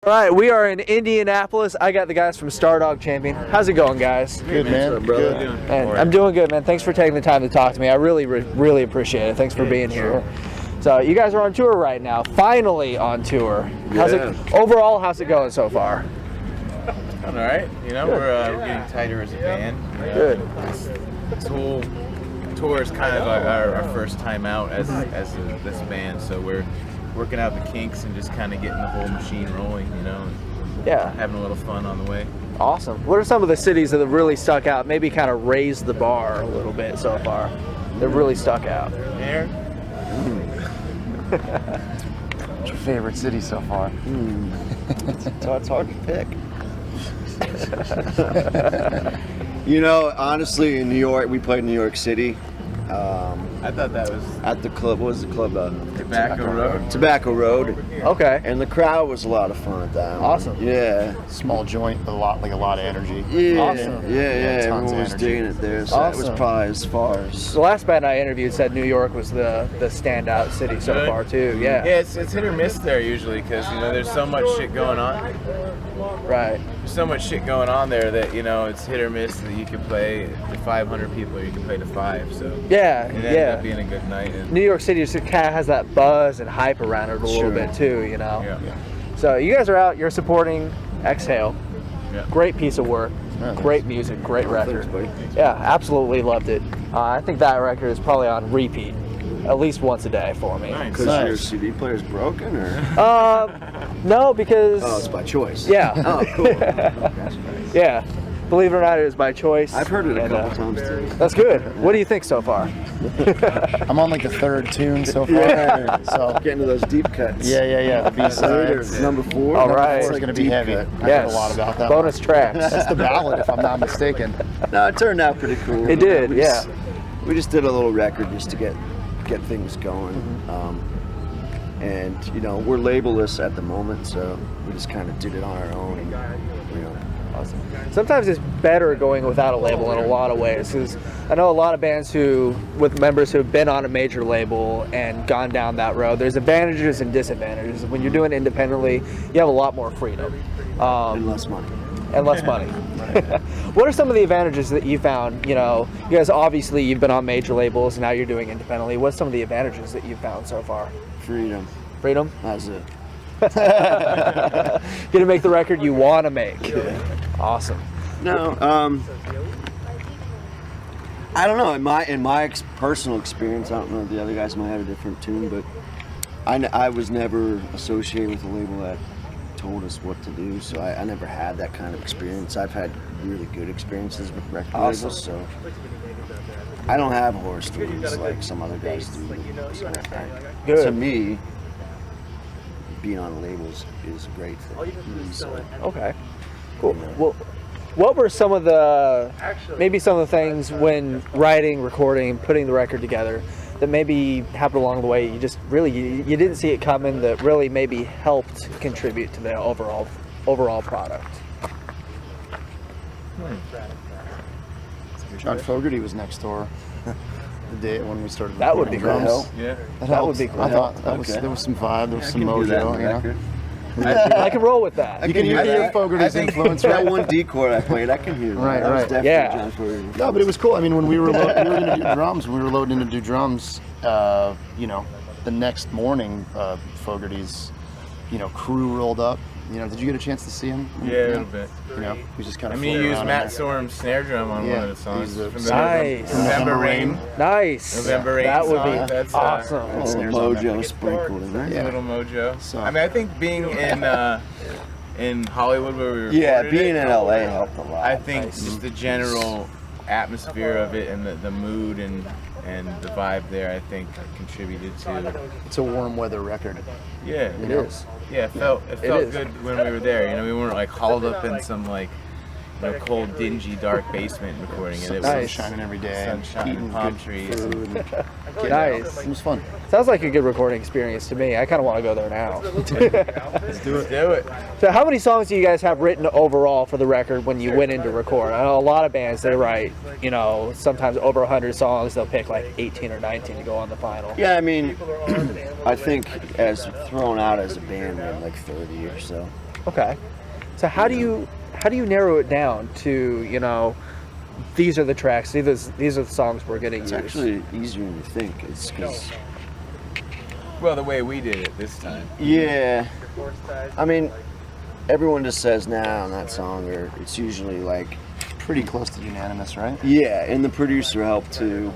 All right, we are in Indianapolis. I got the guys from Stardog Champion. How's it going, guys? Good, man. What's up, brother? Good. And I'm doing good, man. Thanks for taking the time to talk to me. I really appreciate it. Thanks for being here. So you guys are on tour right now. Finally on tour. How's it overall? How's it going so far? All right. You know, we're getting tighter as a band. Good. This whole tour is kind of our first time out as this band, so we're working out the kinks and just kind of getting the whole machine rolling, you know, and having a little fun on the way. Awesome. What are some of the cities that have really stuck out, maybe kind of raised the bar a little bit so far? They've really stuck out. Aaron? What's your favorite city so far? So it's hard to pick. You know, honestly, in New York, we played in New York City. I thought that was At the club, what was the club? Tobacco Road. Tobacco Road. Okay. And the crowd was a lot of fun at that one. Awesome. Yeah. Small joint, a lot of energy. Yeah. Awesome. Yeah. Tons of Everyone was energy. digging it there. So that was Awesome. probably as far as. The last band I interviewed said New York was the standout city so Really? far too. Yeah. Yeah, it's hit or miss there usually because, you know, there's so much shit going on. Right. There's so much shit going on there that, you know, it's hit or miss that you can play to 500 people or you can play to 5. So Yeah. it ended up being a good night. And New York City just kind of has that buzz and hype around it a little bit too, you know. yeah. So you guys are out. You're supporting Exhale. Yeah. Great piece of work. Yeah, Great music. Great record. Thanks, buddy. Yeah, absolutely loved it. I think that record is probably on repeat at least once a day for me. Nice. Because your CD player's broken, or? No, because Oh, it's by choice. yeah, Oh, cool. yeah. Believe it or not, it was by choice. I've heard it a And, couple times too. That's good. What do you think so far? I'm on like the third tune so far. So Getting to those deep cuts. yeah, the B Third side. or number 4. All right. It's gonna be Deep heavy. cut. I heard Yes. a lot about that. Bonus tracks. That's the ballad, if I'm not mistaken. No, it turned out pretty cool. It did, We just did a little record just to get things going. And, you know, we're labelless at the moment, so we just kind of did it on our own. And, you know, Awesome. Sometimes it's better going without a label in a lot of ways, because I know a lot of bands with members who have been on a major label and gone down that road. There's advantages and disadvantages. When you're doing it independently, you have a lot more freedom. and less money. And less money. What are some of the advantages that you found? You know, you guys obviously you've been on major labels and now you're doing independently. What's some of the advantages that you've found so far? Freedom. Freedom? That's it. Get to make the record you want to make. Awesome. No, I don't know. In my personal experience, I don't know if the other guys might have a different tune, but I was never associated with a label that told us what to do, so I never had that kind of experience. I've had really good experiences with record labels, so I don't have horror stories like some other guys do. So Good. To me, being on labels is a great thing. So, Okay. Cool. Well, what were some of the things when writing, recording, putting the record together that maybe happened along the way you just really you didn't see it coming that really maybe helped contribute to the overall product? John Fogerty was next door the day when we started. That would be recording cool. drums. Yeah. That would be cool. I thought that Okay. there was some vibe, there was some I can do that mojo, on you know. record. I can roll with that. You can hear that. Fogerty's influence, That right? one D chord I played, I can hear that. Right, That was right. definitely Yeah. John Fogerty. No, but it was cool. I mean, when we were going to do drums, you know, the next morning, Fogerty's, you know, crew rolled up. You know, did you get a chance to see him? Yeah, a little bit. You know, he just kind I of. mean, you used Matt Sorum's snare drum on one Yeah, of the songs. he's a- From the Nice. November Rain. Nice. November Rain That would song. be That's awesome. Oh, snares on there. mojo sprinkled in there. Yeah. Little mojo. So- I mean, I think being in Hollywood where we recorded Yeah, being it, in LA helped a lot. I think just the general atmosphere of it and the mood and the vibe there, I think contributed to. It's a warm weather record. Yeah, It is. Yeah, it felt is. good when we were there. You know, we weren't like hauled up in some like, you know, cold, dingy, dark basement recording it. It Sun was shining every day. sunshine, eating palm good trees. food. Nice. It was fun. Sounds like a good recording experience to me. I kind of want to go there now. Let's do it. So how many songs do you guys have written overall for the record when you went in to record? I know a lot of bands, they write, you know, sometimes over 100 songs. They'll pick like 18 or 19 to go on the final. Yeah, I mean, I think as thrown out as a band, we had like 30 or so. Okay. So how do you narrow it down to, you know, these are the tracks, these are the songs we're going to use? It's actually easier than you think. It's because, Well, the way we did it this time. yeah, I mean, everyone just says now on that song, or it's usually like, Pretty close to unanimous, right? yeah, and the producer helped too.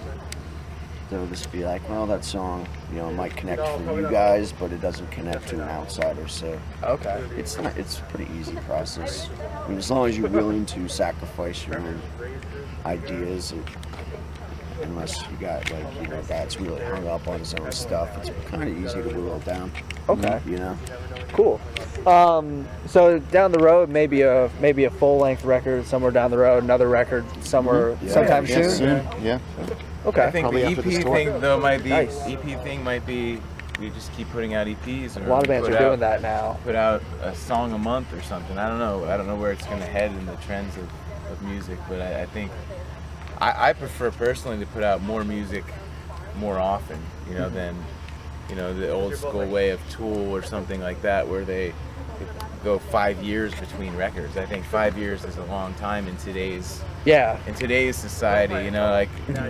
They'll just be like, well, that song, you know, might connect for you guys, but it doesn't connect to an outsider. So Okay. it's a pretty easy process. I mean, as long as you're willing to sacrifice your own ideas, unless you got like, you know, that's really hung up on his own stuff, it's kind of easy to whittle it down. Okay. You know. Cool. So down the road, maybe a full-length record somewhere down the road, another record somewhere sometime Yeah, soon. Yeah. Okay. I think Probably the after EP the store. thing though might be Nice. EP thing might be we just keep putting out EPs. Or A lot of bands put are out- doing that now. Put out a song a month or something. I don't know where it's gonna head in the trends of music, but I think I prefer personally to put out more music more often, you know, than you know the old school way of Tool or something like that, where they go 5 years between records. I think 5 years is a long time in today's society. You know, like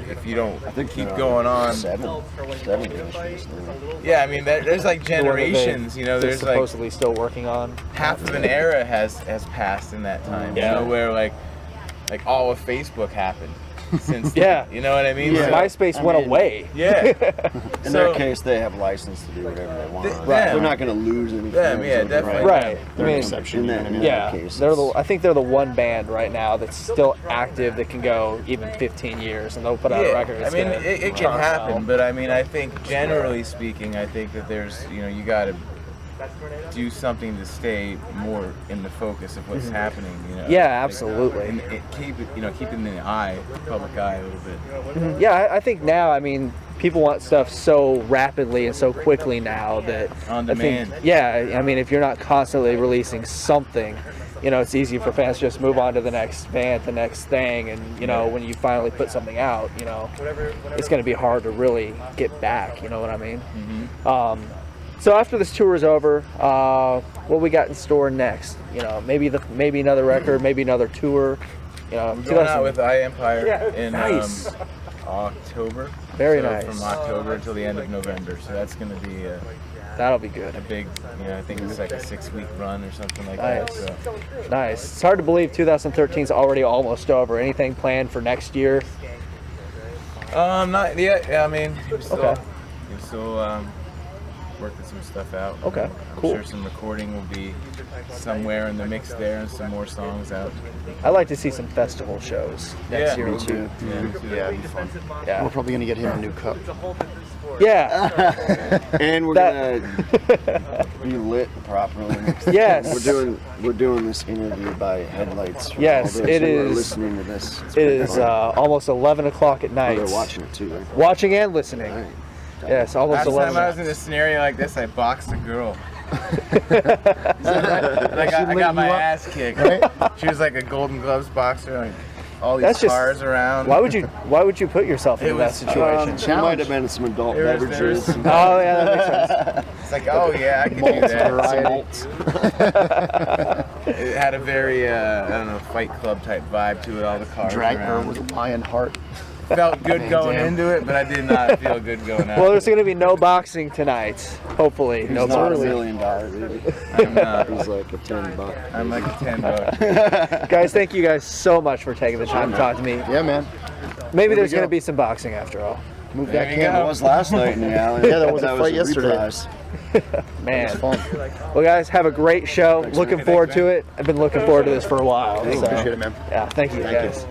if you don't keep going on. Seven issues. Yeah, I mean, there's like generations. You know, They're there's like supposedly still working on. half of an era has passed in that time. Yeah. You know, where like all of Facebook happened since. Yeah. You know what I mean? Yeah. So- MySpace went mean- away. yeah. In So- their case, they have license to do whatever they want. Right. They're not going to lose any. Yeah, fans yeah, over definitely. it. Right. I They're an mean, exception. in You know that- what I mean? yeah, case, I think they're the one band right now that's still active that can go even 15 years, and they'll put out a record. I that's mean, gonna it can chart happen, well. but I mean, I think generally speaking, I think that there's, you know, you got to do something to stay more in the focus of what's happening. You know. Yeah, absolutely. And keep it, you know, keep it in the eye, public eye a little bit. Yeah, I think now, I mean, people want stuff so rapidly and so quickly now that On I think- demand. yeah, I mean, if you're not constantly releasing something, you know, it's easy for fans to just move on to the next band, the next thing, and you know, when you finally put something out, you know, it's going to be hard to really get back. You know what I mean? So after this tour is over, what we got in store next? You know, maybe another record, maybe another tour. You know, We're going out with I Empire in nice. October. Very So nice. From October until the end of November. So that's going to be That'll be good. a big, you know, I think it's like a 6-week run or something like Nice. that. So. Nice. It's hard to believe 2013 is already almost over. Anything planned for next year? Not yet. Yeah, I mean, we're Okay. still working some stuff out. Okay, I'm cool. sure some recording will be somewhere in the mix there, and some more songs out. I'd like to see some festival shows next year. me too. Yeah, me too. Yeah, it'd be fun. Yeah. We're probably gonna get him a new cup. Yeah. And we're That- gonna be lit properly. Yes. We're doing this interview by headlights. for Yes, all those it who are is- listening to this. It is almost 11 o'clock at Oh, night. they're watching it too, right? Watching and listening. All right. Yes, almost Last time I 11. was in a scenario like this, I boxed a girl. I got my ass kicked. She was like a Golden Gloves boxer, like all these That's just- cars around. Why would you put yourself in that was, situation? There might have been some adult There was- beverages. Oh yeah, that makes sense. It's like, oh yeah, I can do that. Variety. It had a very, I don't know, Fight Club type vibe to it. All the cars Drag her around. with a lion heart. Felt good going Damn. into it, but I did not feel good going out. Well, there's going to be no boxing tonight. Hopefully, no He's not $1 boxing. million, baby. I'm not. He's like a $10. I'm like a $10. Guys, thank you guys so much for taking the time to talk to me. Yeah, man. Maybe there's we going to go. be some boxing after all. Move There that you camera. go. It was last night in the alley. Yeah, there was a fight yesterday. reprise. Man. It's fun. Well, guys, have a great show. Looking forward to it. I've been looking forward to this for a while. So. Appreciate it, man. Yeah, thank you, Thank you. guys.